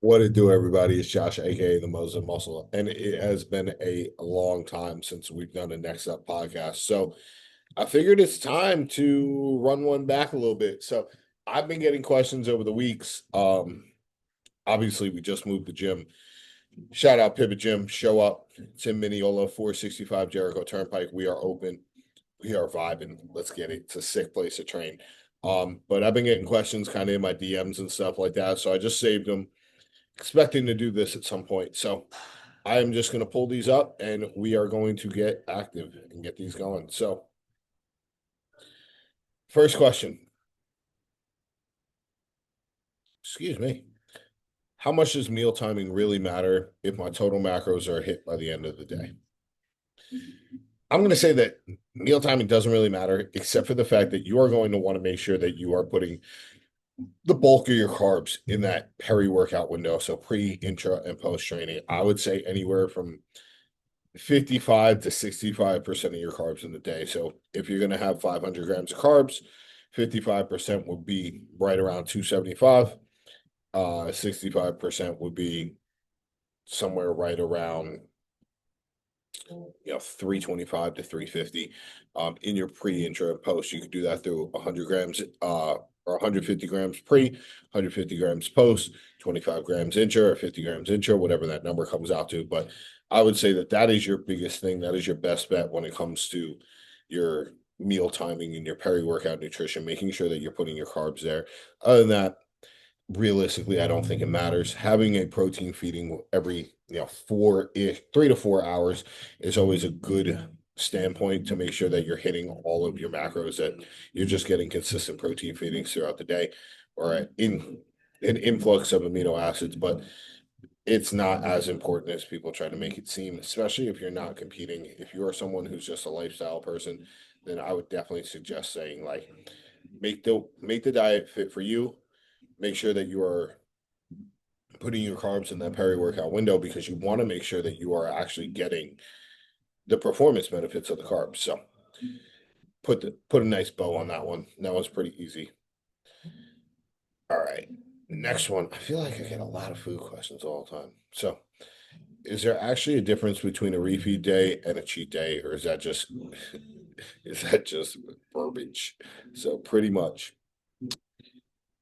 What it do, everybody? It's Josh, aka the Moslem Muscle, and it has been a long time since we've done a Next Up podcast. So I figured it's time to run one back a little bit. So I've been getting questions over the weeks. Obviously, we just moved the gym. Shout out Pivot Gym. Show up. Tim Mineola, 465 Jericho Turnpike. We are open. We are vibing. Let's get it. It's a sick place to train. But I've been getting questions kind of in my DMs and stuff like that. So I just saved them expecting to do this at some point. So I am just going to pull these up and we are going to get active and get these going. So, first question. Excuse me. How much does meal timing really matter if my total macros are hit by the end of the day? I'm going to say that meal timing doesn't really matter, except for the fact that you are going to want to make sure that you are putting the bulk of your carbs in that peri workout window. So, pre, intra, and post training. I would say anywhere from 55 to 65% of your carbs in the day. So if you're going to have 500 grams of carbs, 55% would be right around 275. 65% would be somewhere right around 325 to 350. In your pre, intra, and post, you could do that through 100 grams or 150 grams pre, 150 grams post, 25 grams intra or 50 grams intra, whatever that number comes out to. But I would say that that is your biggest thing. That is your best bet when it comes to your meal timing and your peri-workout nutrition, making sure that you're putting your carbs there. Other than that, realistically, I don't think it matters. Having a protein feeding every 3 to 4 hours is always a good standpoint to make sure that you're hitting all of your macros, that you're just getting consistent protein feedings throughout the day, or in an influx of amino acids. But it's not as important as people try to make it seem, especially if you're not competing. If you are someone who's just a lifestyle person, then I would definitely suggest saying, like, make the diet fit for you. Make sure that you are putting your carbs in that peri-workout window, because you want to make sure that you are actually getting the performance benefits of the carbs. So put a nice bow on that one. That one's pretty easy. All right. Next one. I feel like I get a lot of food questions all the time. So is there actually a difference between a refeed day and a cheat day, or is that just verbiage? So pretty much.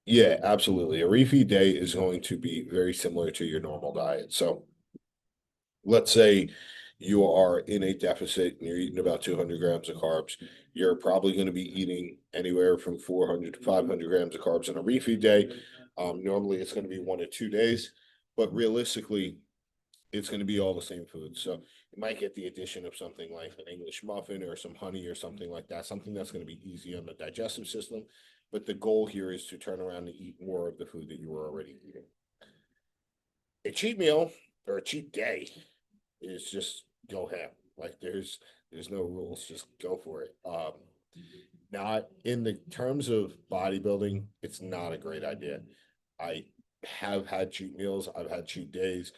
Yeah, absolutely. A refeed day is going to be very similar to your normal diet. So let's say you are in a deficit and you're eating about 200 grams of carbs. You're probably going to be eating anywhere from 400 to 500 grams of carbs on a refeed day. Normally, it's going to be 1 to 2 days, but realistically, it's going to be all the same food. So you might get the addition of something like an English muffin or some honey or something like that, something that's going to be easy on the digestive system. But the goal here is to turn around and eat more of the food that you were already eating. A cheat meal or a cheat day is just go ham. Like there's no rules, just go for it. Not in the terms of bodybuilding, it's not a great idea. I have had cheat meals, I've had cheat days.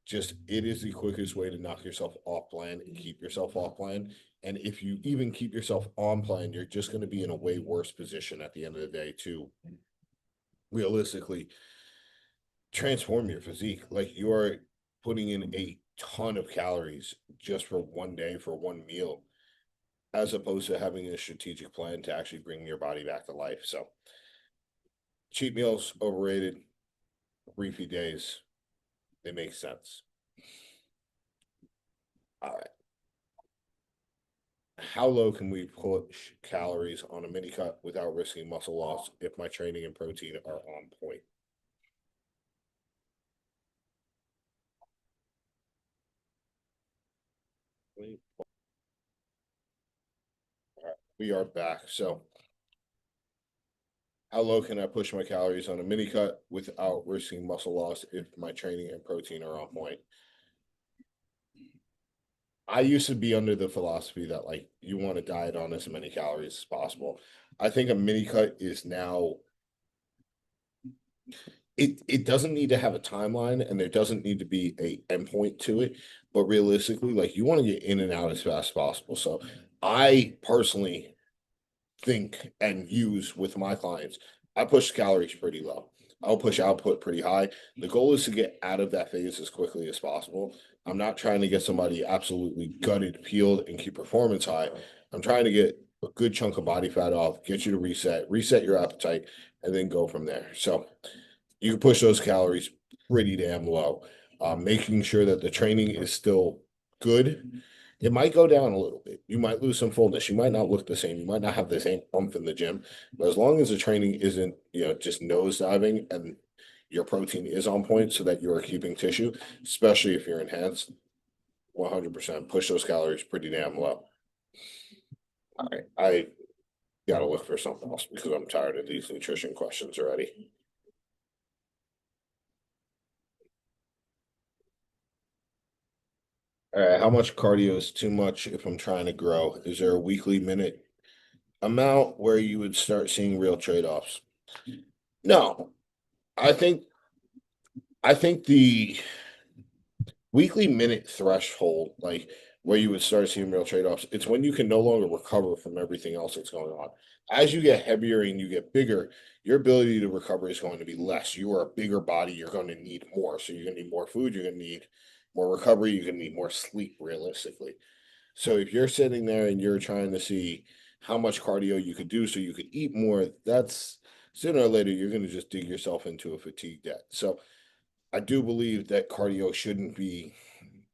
Just it is the quickest way to knock yourself off plan and keep yourself off plan. And if you even keep yourself on plan, you're just going to be in a way worse position at the end of the day to realistically transform your physique. Like you are putting in a ton of calories just for one day for one meal, as opposed to having a strategic plan to actually bring your body back to life. So cheat meals overrated, refeed days, they make sense. All right. How low can we push calories on a mini cut without risking muscle loss if my training and protein are on point? All right, we are back. So how low can I push my calories on a mini cut without risking muscle loss if my training and protein are on point? I used to be under the philosophy that, like, you want to diet on as many calories as possible. I think a mini cut is now, it doesn't need to have a timeline and there doesn't need to be a endpoint to it, but realistically, like, you want to get in and out as fast as possible. So I personally think and use with my clients, I push calories pretty low. I'll push output pretty high. The goal is to get out of that phase as quickly as possible. I'm not trying to get somebody absolutely gutted, peeled, and keep performance high. I'm trying to get a good chunk of body fat off, get you to reset your appetite, and then go from there. So you can push those calories pretty damn low, making sure that the training is still good. It might go down a little bit. You might lose some fullness. You might not look the same. You might not have the same pump in the gym. But as long as the training isn't, just nosediving and your protein is on point so that you are keeping tissue, especially if you're enhanced, 100% push those calories pretty damn low. All right. I got to look for something else because I'm tired of these nutrition questions already. All right. How much cardio is too much if I'm trying to grow? Is there a weekly minute amount where you would start seeing real trade-offs? No, I think I think the weekly minute threshold, like where you would start seeing real trade-offs, it's when you can no longer recover from everything else that's going on. As you get heavier and you get bigger, your ability to recover is going to be less. You are a bigger body, you're going to need more. So you're going to need more food, you're going to need more recovery, you're going to need more sleep realistically. So if you're sitting there and you're trying to see how much cardio you could do so you could eat more, that's sooner or later you're going to just dig yourself into a fatigue debt. So I do believe that cardio shouldn't be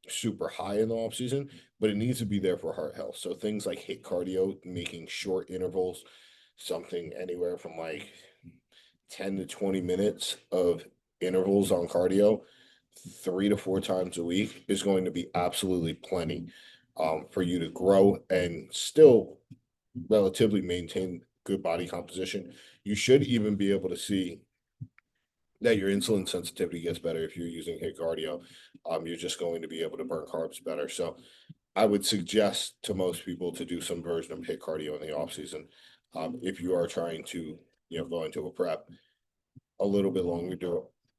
super high in the off season, but it needs to be there for heart health. So things like hit cardio, making short intervals, something anywhere from like 10 to 20 minutes of intervals on cardio 3 to 4 times a week is going to be absolutely plenty for you to grow and still relatively maintain good body composition. You should even be able to see that your insulin sensitivity gets better if you're using HIIT cardio. You're just going to be able to burn carbs better. So I would suggest to most people to do some version of HIIT cardio in the off season. If you are trying to, go into a prep, a little bit longer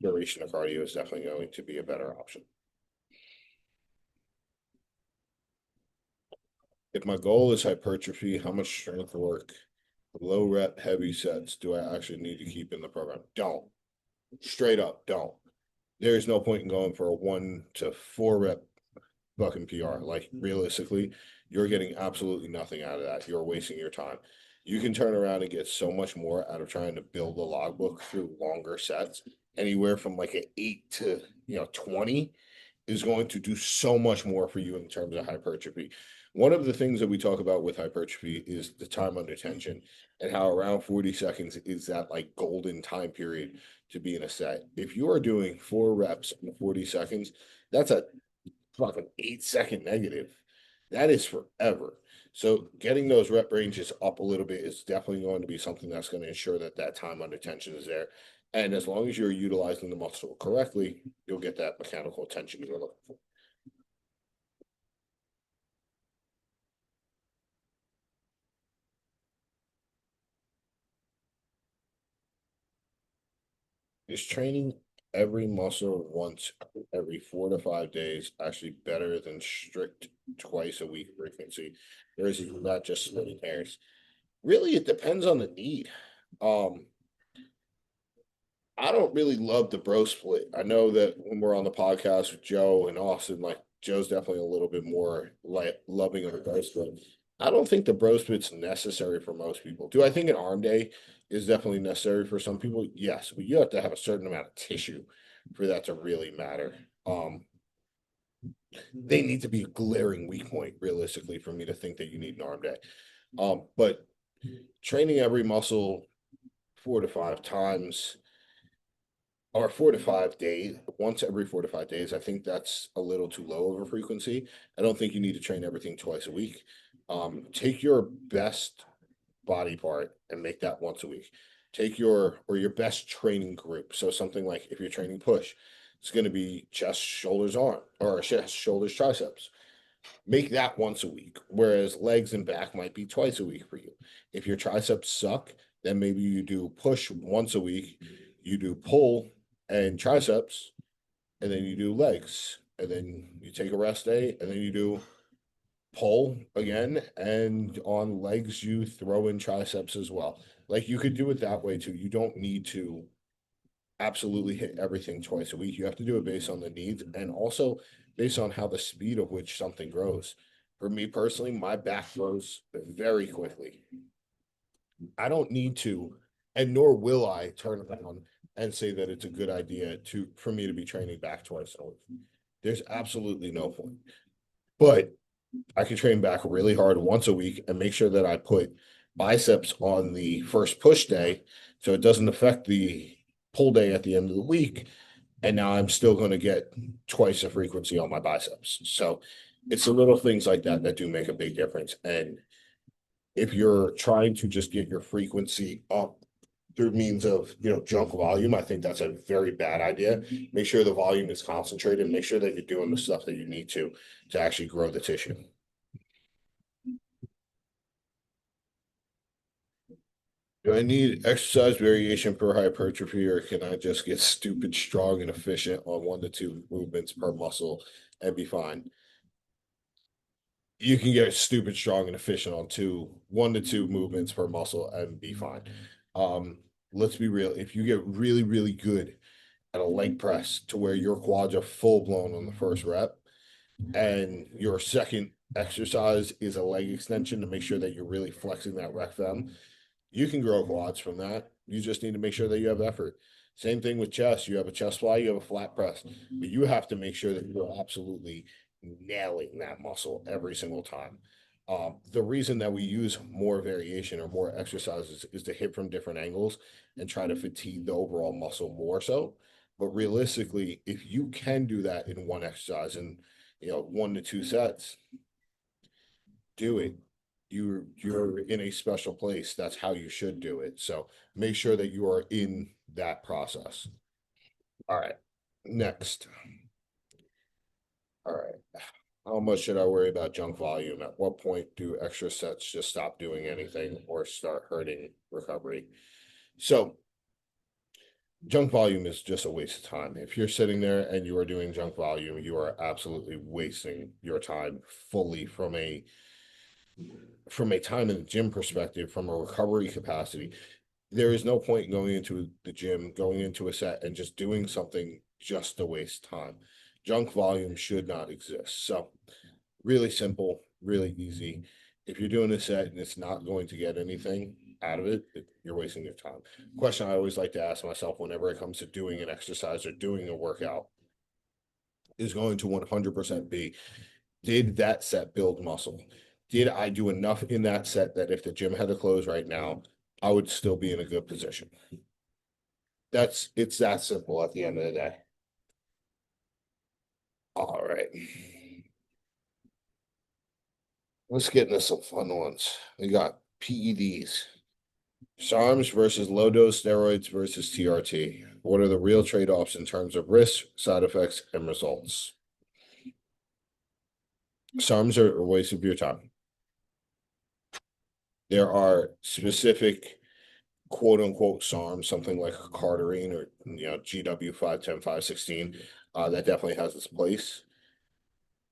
duration of cardio is definitely going to be a better option. If my goal is hypertrophy, how much strength work, low rep, heavy sets do I actually need to keep in the program? Don't. Straight up, don't. There is no point in going for a 1 to 4 rep fucking PR. Like realistically, you're getting absolutely nothing out of that. You're wasting your time. You can turn around and get so much more out of trying to build a logbook through longer sets, anywhere from like an 8 to 20 is going to do so much more for you in terms of hypertrophy. One of the things that we talk about with hypertrophy is the time under tension and how around 40 seconds is that like golden time period to be in a set. If you are doing 4 reps in 40 seconds, that's a fucking 8 second negative. That is forever. So getting those rep ranges up a little bit is definitely going to be something that's going to ensure that that time under tension is there. And as long as you're utilizing the muscle correctly, you'll get that mechanical tension you're looking for. Is training every muscle once every 4 to 5 days actually better than strict twice a week frequency? Or is it not just splitting hairs? Really, it depends on the need. Um, I don't really love the bro split. I know that when we're on the podcast with Joe and Austin, like Joe's definitely a little bit more like loving of the bro split. I don't think the bro split's necessary for most people. Do I think an arm day is definitely necessary for some people? Yes, but you have to have a certain amount of tissue for that to really matter. They need to be a glaring weak point realistically for me to think that you need an arm day. But training every muscle 4 to 5 times or 4 to 5 days, once every 4 to 5 days. I think that's a little too low of a frequency. I don't think you need to train everything twice a week. Take your best body part and make that once a week. Take your best training group. So something like if you're training push, it's going to be chest, shoulders, arm, or chest, shoulders, triceps. Make that once a week. Whereas legs and back might be twice a week for you. If your triceps suck, then maybe you do push once a week, you do pull and triceps, and then you do legs, and then you take a rest day, and then you do pull again, and on legs you throw in triceps as well. Like you could do it that way too. You don't need to absolutely hit everything twice a week. You have to do it based on the needs and also based on how the speed of which something grows. For me personally, my back grows very quickly. I don't need to, and nor will I turn around and say that it's a good idea to for me to be training back twice a week. There's absolutely no point. But I can train back really hard once a week and make sure that I put biceps on the first push day so it doesn't affect the pull day at the end of the week. And now I'm still going to get twice the frequency on my biceps. So it's the little things like that that do make a big difference. And if you're trying to just get your frequency up through means of junk volume, I think that's a very bad idea. Make sure the volume is concentrated. Make sure that you're doing the stuff that you need to actually grow the tissue. Do I need exercise variation per hypertrophy, or can I just get stupid strong and efficient on 1 to 2 movements per muscle and be fine? You can get stupid strong and efficient on 1 to 2 movements per muscle and be fine. Um, let's be real. If you get really, really good at a leg press to where your quads are full blown on the first rep, and your second exercise is a leg extension to make sure that you're really flexing that rec fem, you can grow quads from that. You just need to make sure that you have effort. Same thing with chest. You have a chest fly, you have a flat press, but you have to make sure that you're absolutely nailing that muscle every single time. The reason that we use more variation or more exercises is to hit from different angles and try to fatigue the overall muscle more so. But realistically, if you can do that in one exercise and 1 to 2 sets, do it. You're in a special place. That's how you should do it. So make sure that you are in that process. All right. Next. All right. How much should I worry about junk volume? At what point do extra sets just stop doing anything or start hurting recovery? So junk volume is just a waste of time. If you're sitting there and you are doing junk volume, you are absolutely wasting your time fully from a time in the gym perspective, from a recovery capacity. There is no point going into the gym, going into a set, and just doing something just to waste time. Junk volume should not exist. So, really simple, really easy. If you're doing a set and it's not going to get anything out of it, you're wasting your time. Question I always like to ask myself whenever it comes to doing an exercise or doing a workout is going to 100% be, did that set build muscle? Did I do enough in that set that if the gym had to close right now, I would still be in a good position? It's that simple at the end of the day. All right. Let's get into some fun ones. We got PEDs. SARMs versus low dose steroids versus TRT. What are the real trade-offs in terms of risk, side effects, and results? SARMs are a waste of your time. There are specific quote unquote SARMs, something like a Cardarine or GW 510, 516, that definitely has its place.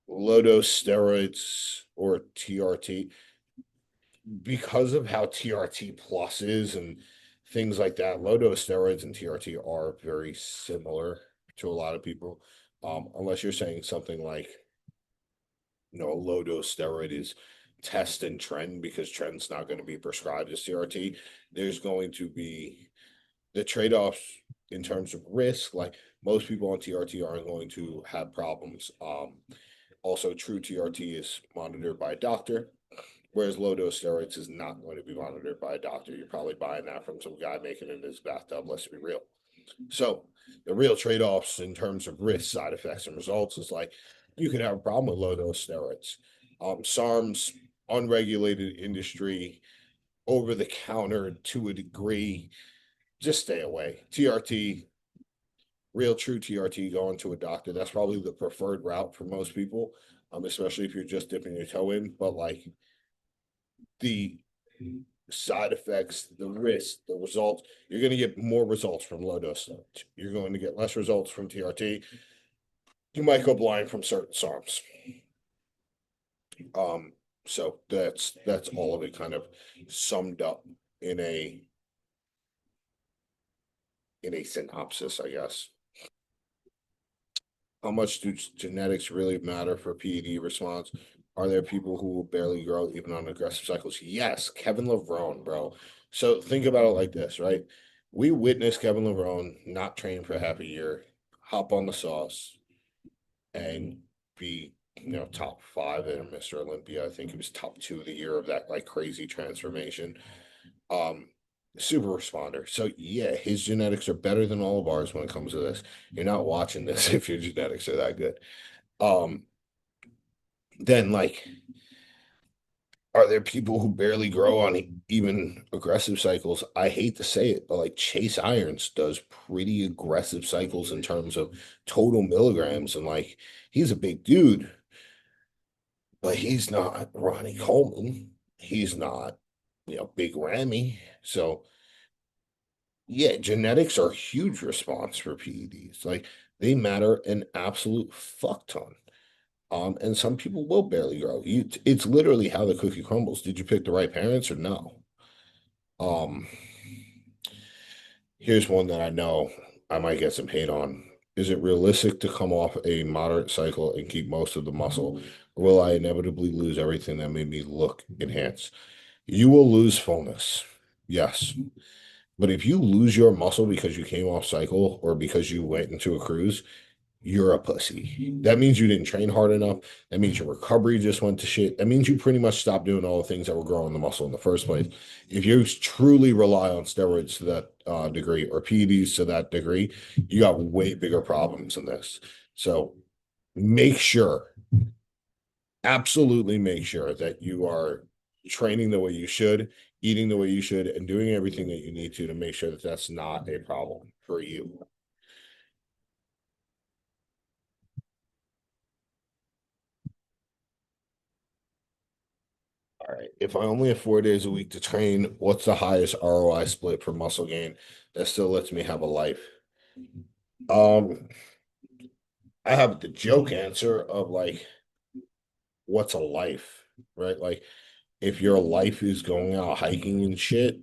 Low dose steroids or TRT, because of how TRT plus is and things like that, low dose steroids and TRT are very similar to a lot of people. Unless you're saying something like, a low dose steroid is test and trend, because trend's not going to be prescribed as TRT. There's going to be the trade-offs in terms of risk. Like, most people on TRT aren't going to have problems. Also, true TRT is monitored by a doctor, whereas low dose steroids is not going to be monitored by a doctor. You're probably buying that from some guy making it in his bathtub. Let's be real. So the real trade-offs in terms of risk, side effects, and results is like, you could have a problem with low dose steroids. SARMs, unregulated industry, over the counter to a degree. Just stay away. TRT, real true TRT, going to a doctor. That's probably the preferred route for most people, especially if you're just dipping your toe in. But like, the side effects, the risk, the results, you're going to get more results from low dose steroids. You're going to get less results from TRT. You might go blind from certain SARMs. Um, so that's all of it kind of summed up in a in a synopsis, I guess. How much do genetics really matter for PED response? Are there people who will barely grow even on aggressive cycles? Yes, Kevin Levrone, bro. So think about it like this, right? We witnessed Kevin Levrone not train for half a year, hop on the sauce, and be, top five in Mr. Olympia. I think he was top two of the year of that like crazy transformation. Um, Super responder. So yeah, his genetics are better than all of ours when it comes to this. You're not watching this if your genetics are that good. Um, then like, are there people who barely grow on even aggressive cycles? I hate to say it, but like Chase Irons does pretty aggressive cycles in terms of total milligrams, and like he's a big dude, but he's not Ronnie Coleman. He's not, Big Ramy. So yeah, genetics are a huge response for PEDs. Like they matter an absolute fuck ton. And some people will barely grow. It's literally how the cookie crumbles. Did you pick the right parents or no? Um, Here's one that I know I might get some hate on. Is it realistic to come off a moderate cycle and keep most of the muscle? Or will I inevitably lose everything that made me look enhanced? You will lose fullness. Yes. But if you lose your muscle because you came off cycle or because you went into a cruise, you're a pussy. That means you didn't train hard enough. That means your recovery just went to shit. That means you pretty much stopped doing all the things that were growing the muscle in the first place. If you truly rely on steroids to that degree or PEDs to that degree, you got way bigger problems than this. So make sure, absolutely make sure that you are training the way you should, eating the way you should, and doing everything that you need to make sure that that's not a problem for you. All right. If I only have 4 days a week to train, what's the highest ROI split for muscle gain that still lets me have a life? Um, I have the joke answer of like, what's a life, right? Like, if your life is going out hiking and shit,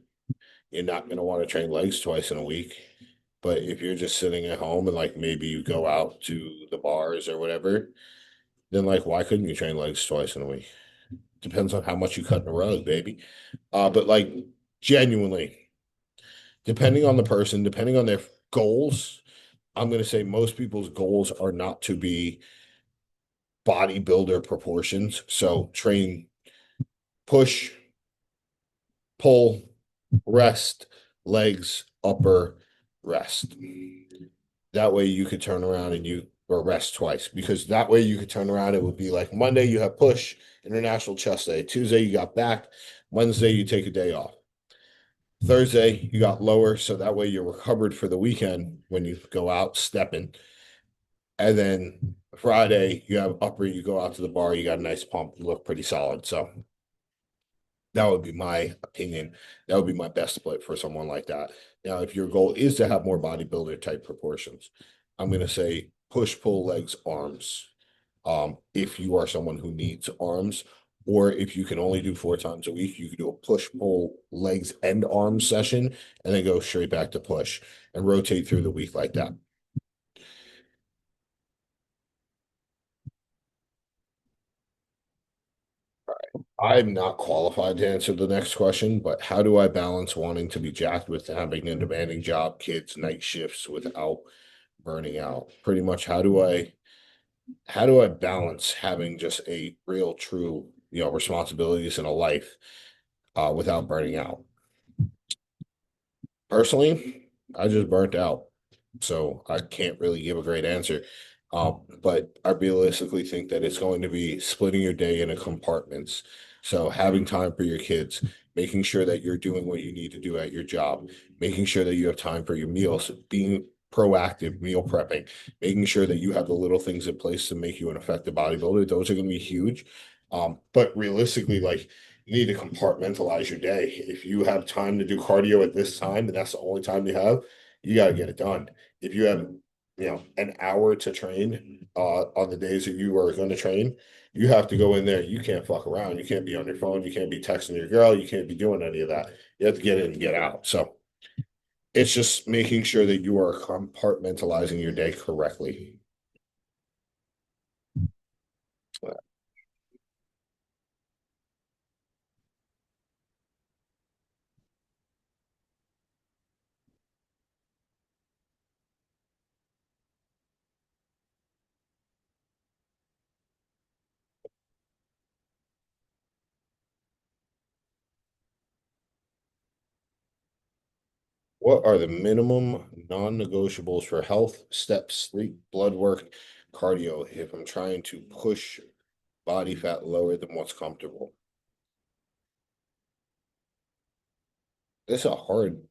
you're not gonna want to train legs twice in a week. But if you're just sitting at home and like maybe you go out to the bars or whatever, then like why couldn't you train legs twice in a week? Depends on how much you cut in a rug, baby. But like genuinely, depending on the person, depending on their goals, I'm going to say most people's goals are not to be bodybuilder proportions. So train, push, pull, rest, legs, upper, rest. That way you could turn around and you or rest twice because that way you could turn around. It would be like Monday you have push, international chest day. Tuesday you got back. Wednesday you take a day off. Thursday you got lower, so that way you're recovered for the weekend when you go out stepping. And then Friday, you have upper, you go out to the bar, you got a nice pump, you look pretty solid. So that would be my opinion. That would be my best split for someone like that. Now, if your goal is to have more bodybuilder type proportions, I'm going to say push, pull, legs, arms. If you are someone who needs arms, or if you can only do 4 times a week, you could do a push, pull, legs, and arms session, and then go straight back to push and rotate through the week like that. I'm not qualified to answer the next question, but how do I balance wanting to be jacked with having a demanding job, kids, night shifts without burning out? Pretty much how do I balance having just a real true, responsibilities in a life without burning out? Personally, I just burnt out. So I can't really give a great answer. But I realistically think that it's going to be splitting your day into compartments. So having time for your kids, making sure that you're doing what you need to do at your job, making sure that you have time for your meals, being proactive, meal prepping, making sure that you have the little things in place to make you an effective bodybuilder. Those are going to be huge. But realistically, like you need to compartmentalize your day. If you have time to do cardio at this time and that's the only time you have, you got to get it done. If you have, an hour to train on the days that you are going to train, you have to go in there. You can't fuck around. You can't be on your phone. You can't be texting your girl. You can't be doing any of that. You have to get in and get out. So It's just making sure that you are compartmentalizing your day correctly. What are the minimum non-negotiables for health, steps, sleep, blood work, cardio if I'm trying to push body fat lower than what's comfortable? It's a hard.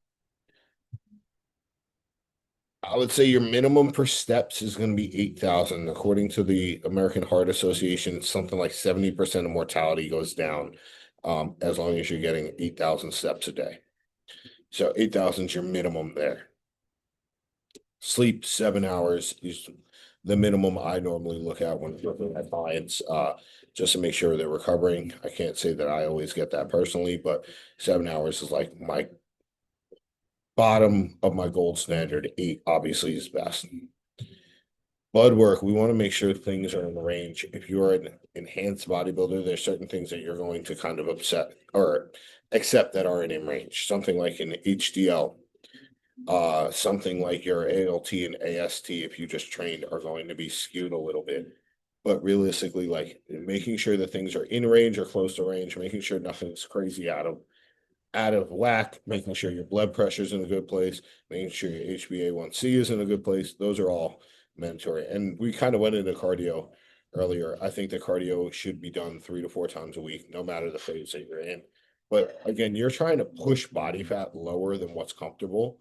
I would say your minimum per steps is going to be 8,000. According to the American Heart Association, something like 70% of mortality goes down as long as you're getting 8,000 steps a day. So 8,000 is your minimum there. Sleep 7 hours is the minimum I normally look at when looking at clients, just to make sure they're recovering. I can't say that I always get that personally, but 7 hours is like my bottom of my gold standard. Eight obviously is best. Blood work, we want to make sure things are in range. If you're an enhanced bodybuilder, there's certain things that you're going to kind of upset or accept that aren't in range. Something like an HDL, something like your ALT and AST, if you just trained, are going to be skewed a little bit. But realistically, like making sure that things are in range or close to range, making sure nothing's crazy out of whack, making sure your blood pressure is in a good place, making sure your HbA1c is in a good place. Those are all mandatory. And we kind of went into cardio earlier. I think the cardio should be done 3 to 4 times a week, no matter the phase that you're in. But again, you're trying to push body fat lower than what's comfortable.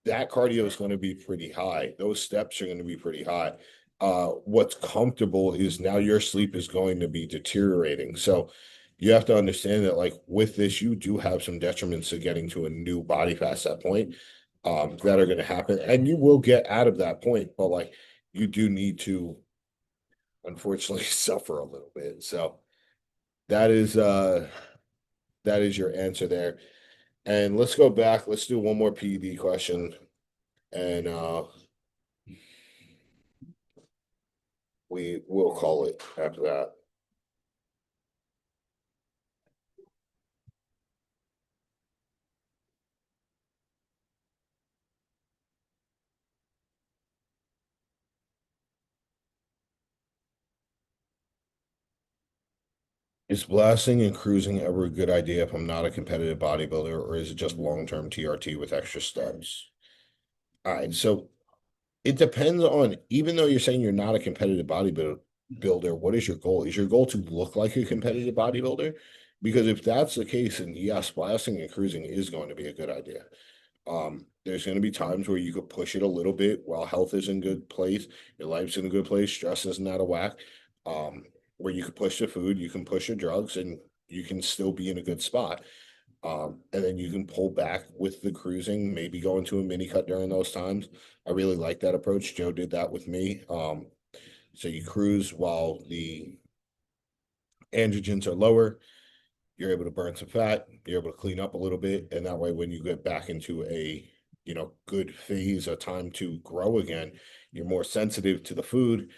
That cardio is going to be pretty high. Those steps are going to be pretty high. What's comfortable is now your sleep is going to be deteriorating. So you have to understand that, like with this, you do have some detriments to getting to a new body fat set point that are going to happen, and you will get out of that point. But like you do need to, unfortunately, suffer a little bit. So that is uh that is your answer there. And let's go back. Let's do one more PED question, and we will call it after that. Is blasting and cruising ever a good idea if I'm not a competitive bodybuilder, or is it just long-term TRT with extra steps? All right, so it depends on, even though you're saying you're not a competitive bodybuilder, what is your goal? Is your goal to look like a competitive bodybuilder? Because if that's the case, then yes, blasting and cruising is going to be a good idea. There's going to be times where you could push it a little bit while health is in good place, your life's in a good place, stress isn't out of whack. Where you can push the food, you can push the drugs, and you can still be in a good spot. And then you can pull back with the cruising, maybe go into a mini cut during those times. I really like that approach. Joe did that with me. So you cruise while the androgens are lower, you're able to burn some fat, you're able to clean up a little bit, and that way when you get back into a good phase, a time to grow again, you're more sensitive to the food,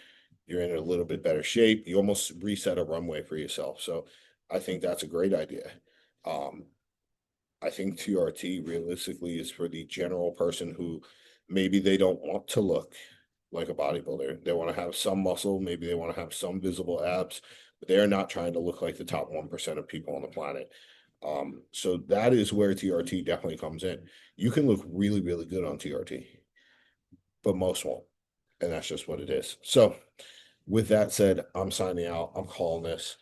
you're in a little bit better shape, you almost reset a runway for yourself. So I think that's a great idea. um I think TRT realistically is for the general person who maybe they don't want to look like a bodybuilder. They want to have some muscle, maybe they want to have some visible abs, but they are not trying to look like the top 1% of people on the planet. So that is where TRT definitely comes in. You can look really, really good on TRT, but most won't. And that's just what it is. So with that said, I'm signing out. I'm calling this.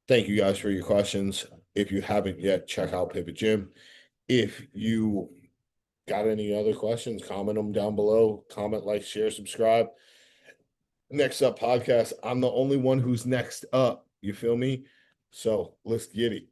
Thank you guys for your questions. If you haven't yet, check out Pivot Gym. If you got any other questions, comment them down below. Comment, like, share, subscribe. Next up podcast. I'm the only one who's next up. You feel me? So let's get it.